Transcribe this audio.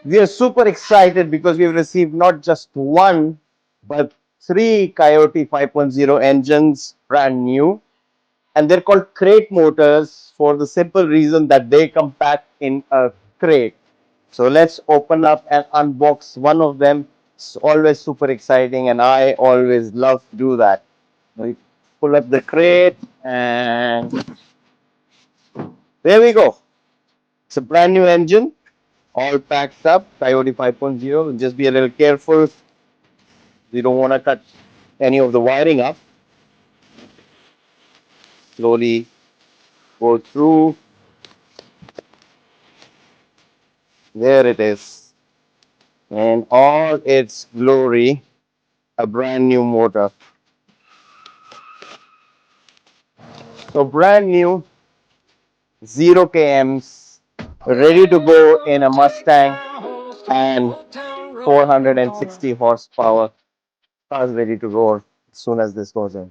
We are super excited because we've received not just one, but three Coyote 5.0 engines, brand new. And they're called crate motors for the simple reason that they come packed in a crate. So let's open up and unbox one of them. It's always super exciting, and I always love to do that. We pull up the crate, and there we go. It's a brand new engine, all packed up, Coyote 5.0. Just be a little careful. We don't want to cut any of the wiring up. Slowly go through. There it is. In all its glory, a brand new motor. So brand new, 0 kms, ready to go in a Mustang and 460 horsepower. Car's ready to roar as soon as this goes in.